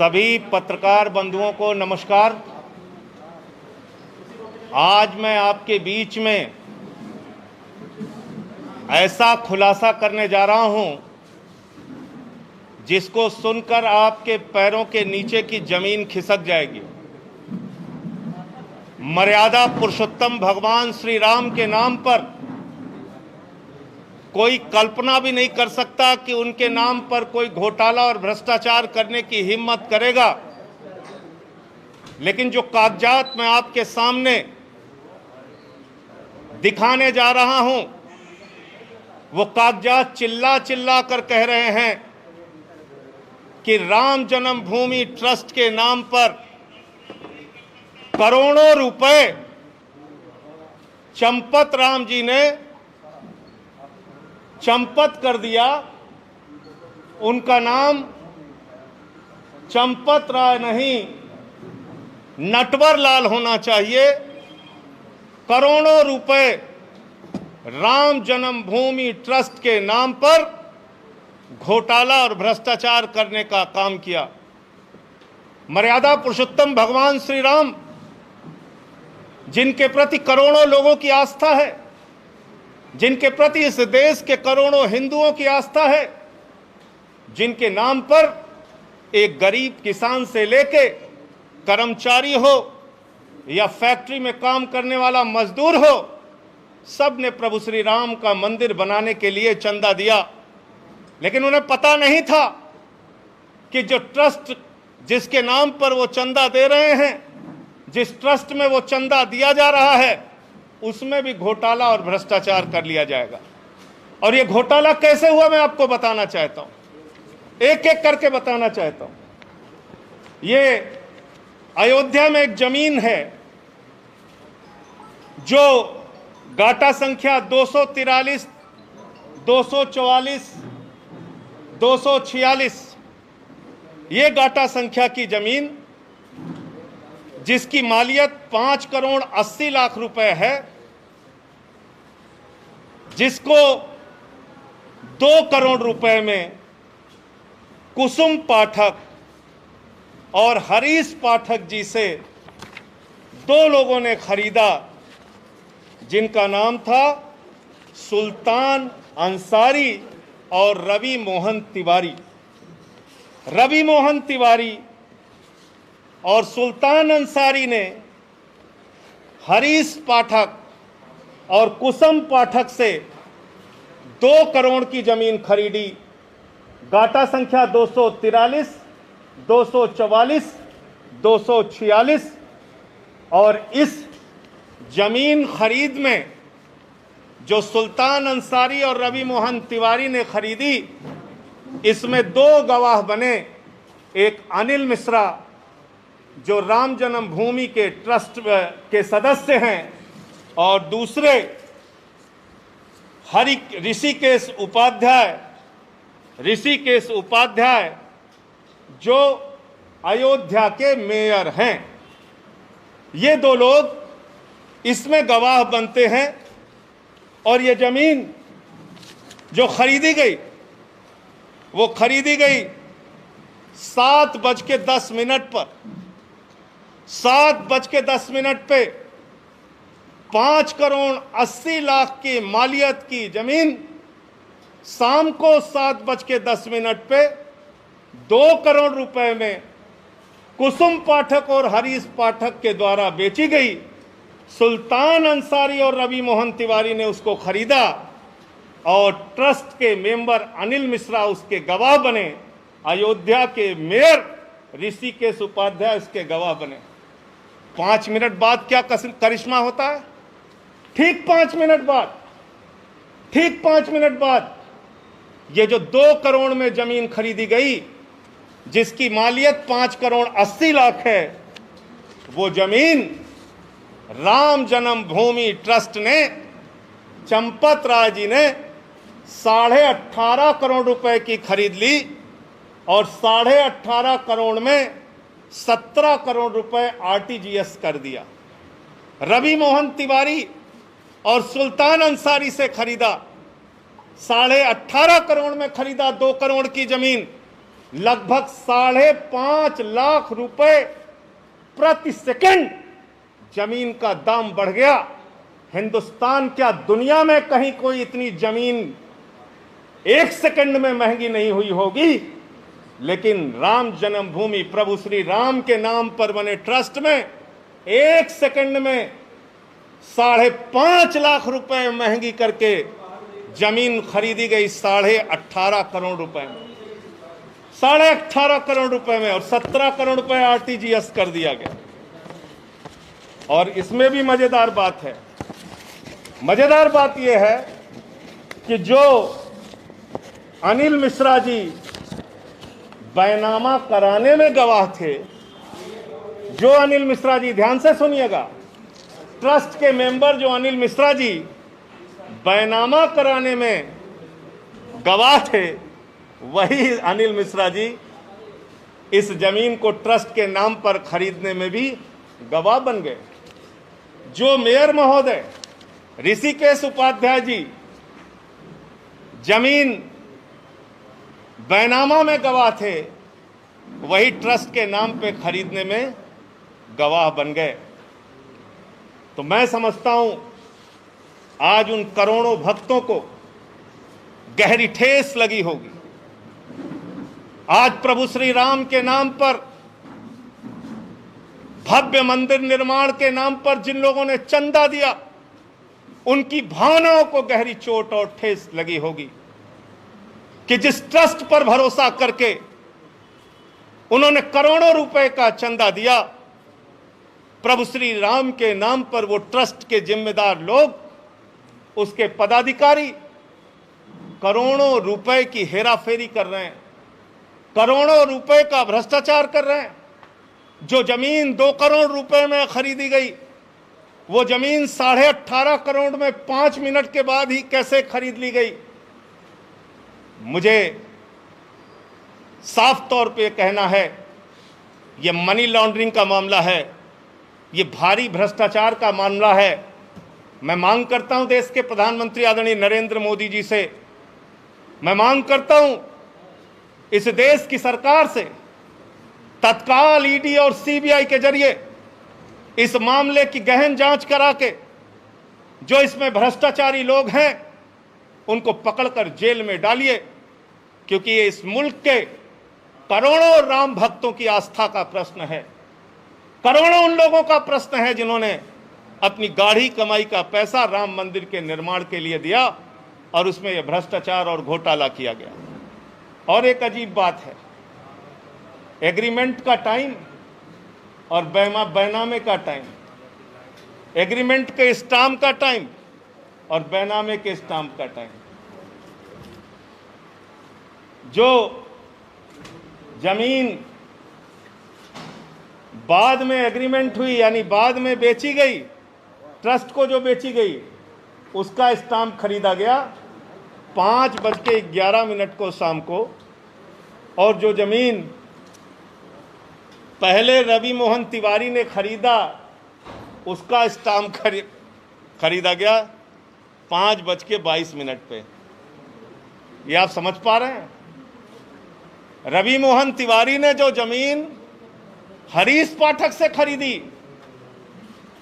सभी पत्रकार बंधुओं को नमस्कार। आज मैं आपके बीच में ऐसा खुलासा करने जा रहा हूं जिसको सुनकर आपके पैरों के नीचे की जमीन खिसक जाएगी। मर्यादा पुरुषोत्तम भगवान श्री राम के नाम पर कोई कल्पना भी नहीं कर सकता कि उनके नाम पर कोई घोटाला और भ्रष्टाचार करने की हिम्मत करेगा। लेकिन जो कागजात मैं आपके सामने दिखाने जा रहा हूं, वो कागजात चिल्ला चिल्ला कर कह रहे हैं कि राम जन्मभूमि ट्रस्ट के नाम पर करोड़ों रुपए चंपत राम जी ने चंपत कर दिया। उनका नाम चंपत राय नहीं, नटवर लाल होना चाहिए। करोड़ों रुपए राम जन्मभूमि ट्रस्ट के नाम पर घोटाला और भ्रष्टाचार करने का काम किया। मर्यादा पुरुषोत्तम भगवान श्री राम, जिनके प्रति करोड़ों लोगों की आस्था है, जिनके प्रति इस देश के करोड़ों हिंदुओं की आस्था है, जिनके नाम पर एक गरीब किसान से लेके कर्मचारी हो या फैक्ट्री में काम करने वाला मजदूर हो, सब ने प्रभु श्री राम का मंदिर बनाने के लिए चंदा दिया। लेकिन उन्हें पता नहीं था कि जो ट्रस्ट जिसके नाम पर वो चंदा दे रहे हैं, जिस ट्रस्ट में वो चंदा दिया जा रहा है, उसमें भी घोटाला और भ्रष्टाचार कर लिया जाएगा। और ये घोटाला कैसे हुआ मैं आपको बताना चाहता हूं, एक एक करके बताना चाहता हूं। ये अयोध्या में एक जमीन है जो गाटा संख्या 243, 244, 246, ये गाटा संख्या की जमीन जिसकी मालियत 5 करोड़ 80 लाख रुपए है, जिसको 2 करोड़ रुपए में कुसुम पाठक और हरीश पाठक जी से 2 लोगों ने खरीदा, जिनका नाम था सुल्तान अंसारी और रवि मोहन तिवारी। रवि मोहन तिवारी और सुल्तान अंसारी ने हरीश पाठक और कुसुम पाठक से 2 करोड़ की जमीन खरीदी। गाटा संख्या 243, 244, 246। और इस जमीन खरीद में जो सुल्तान अंसारी और रवि मोहन तिवारी ने खरीदी, इसमें 2 गवाह बने। एक अनिल मिश्रा जो राम जन्मभूमि के ट्रस्ट के सदस्य हैं, और दूसरे ऋषिकेश उपाध्याय जो अयोध्या के मेयर हैं। ये 2 लोग इसमें गवाह बनते हैं। और ये जमीन जो खरीदी गई, वो खरीदी गई 7:10 पर। 7:10 पे 5 करोड़ 80 लाख की मालियत की जमीन शाम को 7:10 पे 2 करोड़ रुपए में कुसुम पाठक और हरीश पाठक के द्वारा बेची गई। सुल्तान अंसारी और रवि मोहन तिवारी ने उसको खरीदा और ट्रस्ट के मेंबर अनिल मिश्रा उसके गवाह बने। अयोध्या के मेयर ऋषिकेश उपाध्याय उसके गवाह बने। 5 मिनट बाद क्या करिश्मा होता है? ठीक 5 मिनट बाद ये जो 2 करोड़ में जमीन खरीदी गई, जिसकी मालियत 5 करोड़ 80 लाख है, वो जमीन राम जन्मभूमि ट्रस्ट ने, चंपत राय जी ने 18.5 करोड़ रुपए की खरीद ली। और 18.5 करोड़ में 17 करोड़ रुपए आरटीजीएस कर दिया। रवि मोहन तिवारी और सुल्तान अंसारी से खरीदा, 18.5 करोड़ में खरीदा 2 करोड़ की जमीन, लगभग 5.5 लाख रुपए प्रति सेकंड जमीन का दाम बढ़ गया। हिंदुस्तान क्या दुनिया में कहीं कोई इतनी जमीन 1 सेकंड में महंगी नहीं हुई होगी, लेकिन राम जन्मभूमि प्रभु श्री राम के नाम पर बने ट्रस्ट में 1 सेकंड में 5.5 लाख रुपए महंगी करके जमीन खरीदी गई 18.5 करोड़ रुपए में, 18.5 करोड़ रुपए में, और 17 करोड़ रुपए आरटीजीएस कर दिया गया। और इसमें भी मजेदार बात है, मजेदार बात यह है कि जो अनिल मिश्रा जी बैनामा कराने में गवाह थे, जो अनिल मिश्रा जी, ध्यान से सुनिएगा, ट्रस्ट के मेंबर जो अनिल मिश्रा जी बैनामा कराने में गवाह थे, वही अनिल मिश्रा जी इस जमीन को ट्रस्ट के नाम पर खरीदने में भी गवाह बन गए। जो मेयर महोदय ऋषिकेश उपाध्याय जी जमीन बैनामा में गवाह थे, वही ट्रस्ट के नाम पे खरीदने में गवाह बन गए। तो मैं समझता हूं आज उन करोड़ों भक्तों को गहरी ठेस लगी होगी। आज प्रभु श्री राम के नाम पर, भव्य मंदिर निर्माण के नाम पर जिन लोगों ने चंदा दिया, उनकी भावनाओं को गहरी चोट और ठेस लगी होगी कि जिस ट्रस्ट पर भरोसा करके उन्होंने करोड़ों रुपए का चंदा दिया, प्रभु श्री राम के नाम पर वो ट्रस्ट के जिम्मेदार लोग, उसके पदाधिकारी करोड़ों रुपए की हेराफेरी कर रहे हैं, करोड़ों रुपए का भ्रष्टाचार कर रहे हैं। जो जमीन 2 करोड़ रुपए में खरीदी गई, वो जमीन 18.5 करोड़ में 5 मिनट के बाद ही कैसे खरीद ली गई। मुझे साफ तौर पे कहना है, ये मनी लॉन्ड्रिंग का मामला है, ये भारी भ्रष्टाचार का मामला है। मैं मांग करता हूं देश के प्रधानमंत्री आदरणीय नरेंद्र मोदी जी से, मैं मांग करता हूं इस देश की सरकार से, तत्काल ईडी और सीबीआई के जरिए इस मामले की गहन जांच करा के जो इसमें भ्रष्टाचारी लोग हैं उनको पकड़कर जेल में डालिए, क्योंकि ये इस मुल्क के करोड़ों राम भक्तों की आस्था का प्रश्न है, करोड़ों उन लोगों का प्रश्न है जिन्होंने अपनी गाढ़ी कमाई का पैसा राम मंदिर के निर्माण के लिए दिया और उसमें यह भ्रष्टाचार और घोटाला किया गया। और एक अजीब बात है, एग्रीमेंट का टाइम और बैनामे का टाइम, एग्रीमेंट के स्टाम्प का टाइम और बैनामे के स्टाम्प का टाइम। जो जमीन बाद में एग्रीमेंट हुई, यानी बाद में बेची गई, ट्रस्ट को जो बेची गई, उसका स्टाम्प खरीदा गया 5:11 को शाम को, और जो जमीन पहले रवि मोहन तिवारी ने खरीदा, उसका स्टाम्प खरीदा गया 5:22 पे। ये आप समझ पा रहे हैं? रवि मोहन तिवारी ने जो जमीन हरीश पाठक से खरीदी,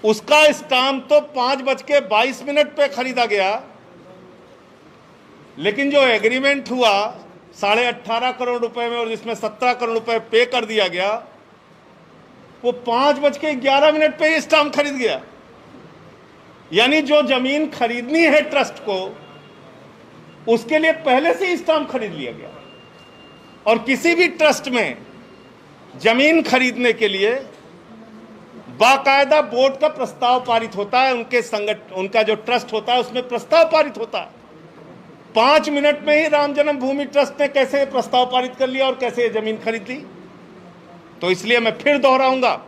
उसका स्टाम्प तो 5:22 पे खरीदा गया, लेकिन जो एग्रीमेंट हुआ 18.5 करोड़ रुपए में और जिसमें 17 करोड़ रुपए पे कर दिया गया, वो 5:11 पे ही स्टाम्प खरीद गया। यानी जो जमीन खरीदनी है ट्रस्ट को, उसके लिए पहले से ही स्टाम्प खरीद लिया गया। और किसी भी ट्रस्ट में जमीन खरीदने के लिए बाकायदा बोर्ड का प्रस्ताव पारित होता है, उनका जो ट्रस्ट होता है उसमें प्रस्ताव पारित होता है। 5 मिनट में ही राम जन्मभूमि ट्रस्ट ने कैसे प्रस्ताव पारित कर लिया और कैसे जमीन खरीद ली। तो इसलिए मैं फिर दोहराऊंगा,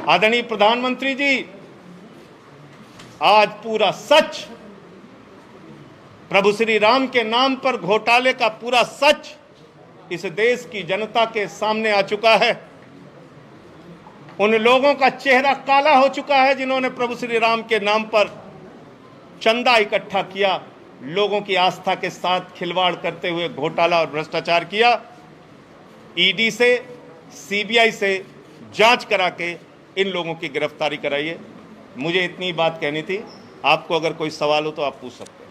आदरणीय प्रधानमंत्री जी, आज पूरा सच, प्रभु श्री राम के नाम पर घोटाले का पूरा सच इस देश की जनता के सामने आ चुका है। उन लोगों का चेहरा काला हो चुका है जिन्होंने प्रभु श्री राम के नाम पर चंदा इकट्ठा किया, लोगों की आस्था के साथ खिलवाड़ करते हुए घोटाला और भ्रष्टाचार किया। ईडी से, सीबीआई से जांच करा के इन लोगों की गिरफ्तारी कराइए। मुझे इतनी बात कहनी थी। आपको अगर कोई सवाल हो तो आप पूछ सकते हैं।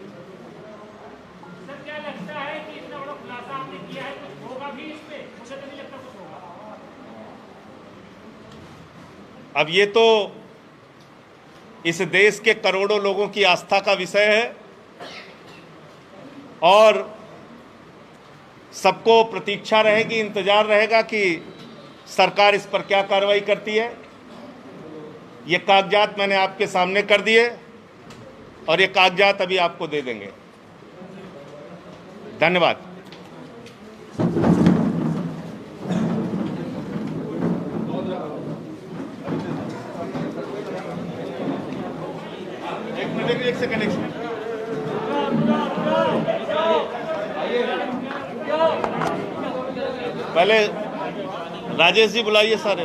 सर, क्या लगता है कि इतना बड़ा खुलासा आपने किया है, कुछ होगा भी इस पे? मुझे तो नहीं लगता कुछ होगा। अब ये तो इस देश के करोड़ों लोगों की आस्था का विषय है और सबको प्रतीक्षा रहेगी, इंतजार रहेगा कि सरकार इस पर क्या कार्रवाई करती है। ये कागजात मैंने आपके सामने कर दिए और ये कागजात अभी आपको दे देंगे। धन्यवाद। एक सेकंड। पहले राजेश जी बुलाइए सारे।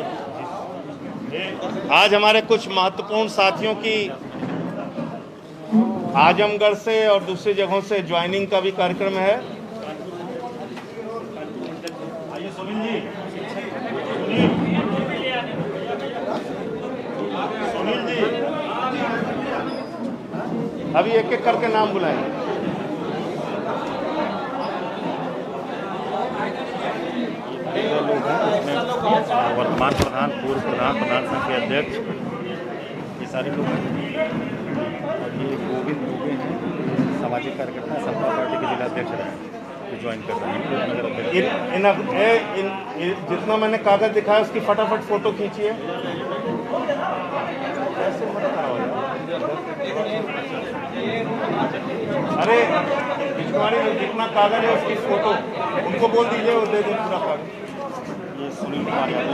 आज हमारे कुछ महत्वपूर्ण साथियों की आजमगढ़ से और दूसरी जगहों से ज्वाइनिंग का भी कार्यक्रम है। सुनील जी, अभी एक एक करके नाम बुलाएंगे। वर्तमान प्रधान, पूर्व प्रधान, प्रधान संघ के अध्यक्ष, ये सारे लोग हैं। और ये गोविंद दुबे हैं, सामाजिक कार्यकर्ता, समता पार्टी के जिला अध्यक्ष रहे, जो ज्वाइन कर रहे हैं। जितना मैंने कागज दिखाया उसकी फटाफट फोटो खींचिए। अरे पिछवाड़ी में जितना कागज है उसकी फोटो उनको बोल दीजिए, वो दे दें पूरा कागज। ये सुनील कुमार यादव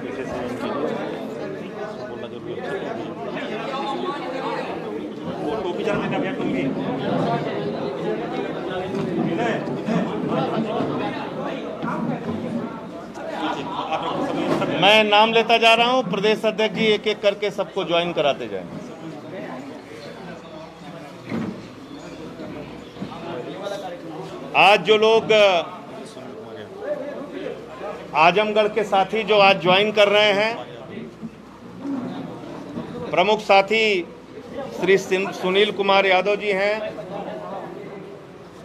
पीछे से बोलना जरूरी है। वो टोपी जरा देना भैया, टोपी मैं नाम लेता जा रहा हूं। प्रदेश अध्यक्ष जी एक एक करके सबको ज्वाइन कराते जाएं। आज जो लोग आजमगढ़ के साथी जो आज ज्वाइन कर रहे हैं, प्रमुख साथी श्री सुनील कुमार यादव जी हैं,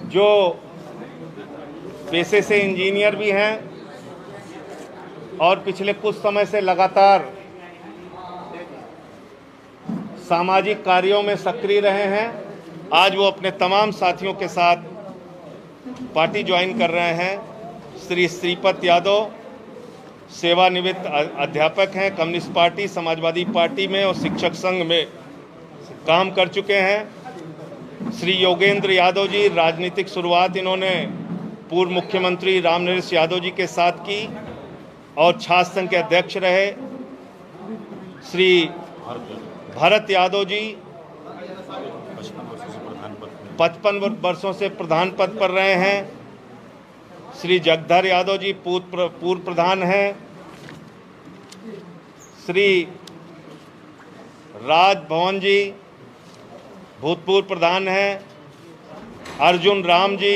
जो पेशे से इंजीनियर भी हैं और पिछले कुछ समय से लगातार सामाजिक कार्यों में सक्रिय रहे हैं। आज वो अपने तमाम साथियों के साथ पार्टी ज्वाइन कर रहे हैं। श्री श्रीपत यादव सेवानिवृत्त अध्यापक हैं, कम्युनिस्ट पार्टी, समाजवादी पार्टी में और शिक्षक संघ में काम कर चुके हैं। श्री योगेंद्र यादव जी, राजनीतिक शुरुआत इन्होंने पूर्व मुख्यमंत्री रामनरेश यादव जी के साथ की और छात्र संघ के अध्यक्ष रहे। श्री भरत यादव जी 55 वर्षों से प्रधान पद पर रहे हैं। श्री जगधर यादव जी पूर्व प्रधान हैं। श्री राज भवन जी भूतपूर्व प्रधान हैं। अर्जुन राम जी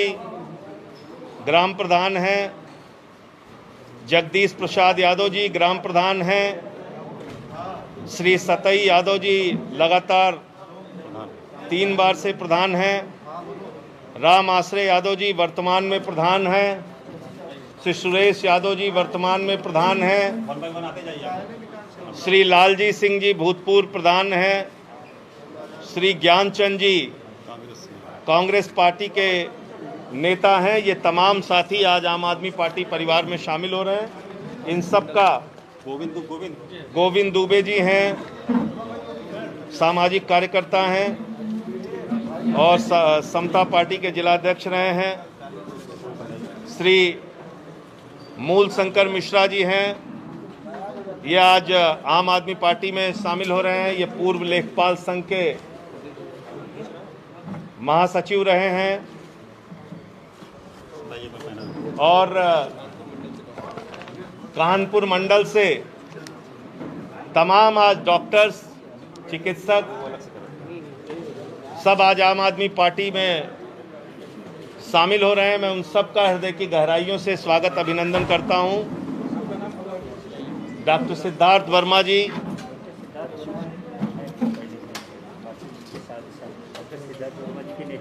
ग्राम प्रधान हैं। जगदीश प्रसाद यादव जी ग्राम प्रधान हैं। श्री सतई यादव जी लगातार 3 बार से प्रधान हैं। राम आश्रय यादव जी वर्तमान में प्रधान हैं। श्री सुरेश यादव जी वर्तमान में प्रधान हैं। श्री लालजी सिंह जी भूतपूर्व प्रधान हैं। श्री ज्ञानचंद जी कांग्रेस पार्टी के नेता हैं। ये तमाम साथी आज आम आदमी पार्टी परिवार में शामिल हो रहे हैं। इन सब का गोविंद दुबे जी हैं, सामाजिक कार्यकर्ता हैं और समता पार्टी के जिलाध्यक्ष रहे हैं। श्री मूल शंकर मिश्रा जी हैं, ये आज आम आदमी पार्टी में शामिल हो रहे हैं। ये पूर्व लेखपाल संघ के महासचिव रहे हैं। और कानपुर मंडल से तमाम आज डॉक्टर्स, चिकित्सक सब आज आम आदमी पार्टी में शामिल हो रहे हैं। मैं उन सब का हृदय की गहराइयों से स्वागत अभिनंदन करता हूं। डॉक्टर सिद्धार्थ वर्मा जी,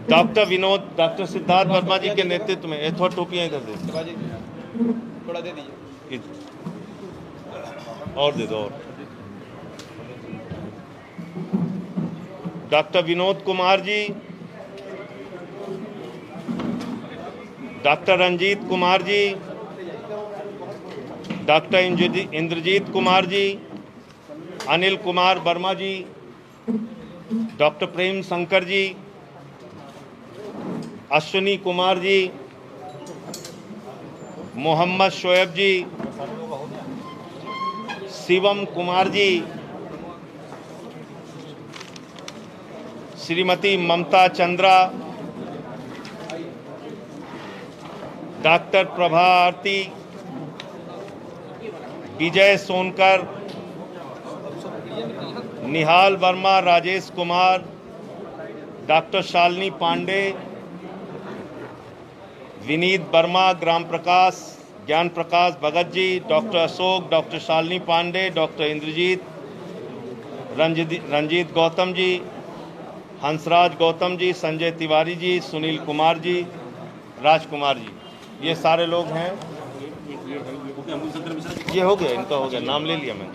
डॉक्टर सिद्धार्थ वर्मा जी के नेतृत्व में, थोड़ा टोपियां इधर दे, थोड़ा दे दीजिए, और दे दो। और doctor Vinod Kumar ji, doctor Ranjeet Kumar ji, doctor Inderjeet Kumar ji, Anil Kumar Verma ji, doctor Prem Shankar ji, Ashwini Kumar ji, Mohammad Shoaib ji, Shivam Kumar ji, Shrimati Mamta Chandra, doctor Prabha Aarti, Vijay Sonkar, Nihal Verma, Rajesh Kumar, doctor Shalini Pandey, Vineet Verma, Gram Prakash, Gyan Prakash Bhagat ji, doctor Ashok, doctor Shalini Pandey, doctor Inderjeet, Ranjeet Gautam ji, Hansraj Gautam ji, Sanjay Tiwari ji, Sunil Kumar ji, Rajkumar ji, ये सारे लोग हैं। ये हो गया, इनका हो गया, नाम ले लिया मैंने।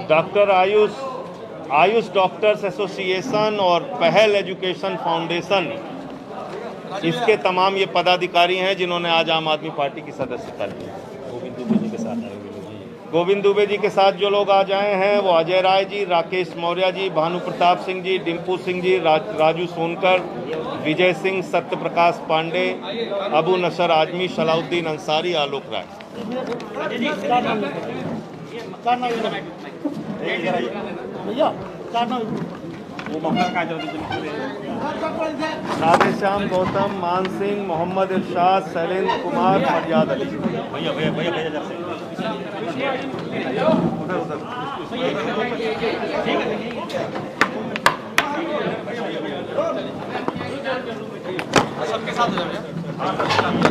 डॉक्टर आयुष डॉक्टर्स एसोसिएशन और पहल एजुकेशन फाउंडेशन, इसके तमाम ये पदाधिकारी हैं जिन्होंने आज आम आदमी पार्टी की सदस्यता ली। गोविंद दुबे जी के साथ जो लोग आज आए हैं वो अजय राय जी, राकेश मौर्य जी, भानु प्रताप सिंह जी, डिम्पू सिंह जी, राजू सोनकर, विजय सिंह, सत्य प्रकाश पांडे, अबू नसर आजमी, सलाउद्दीन अंसारी, आलोक राय। राधे श्याम गौतम, मान सिंह, मोहम्मद इरशाद, शैलेंद्र कुमार, फरियाद अली। सबके साथ हो जाओ।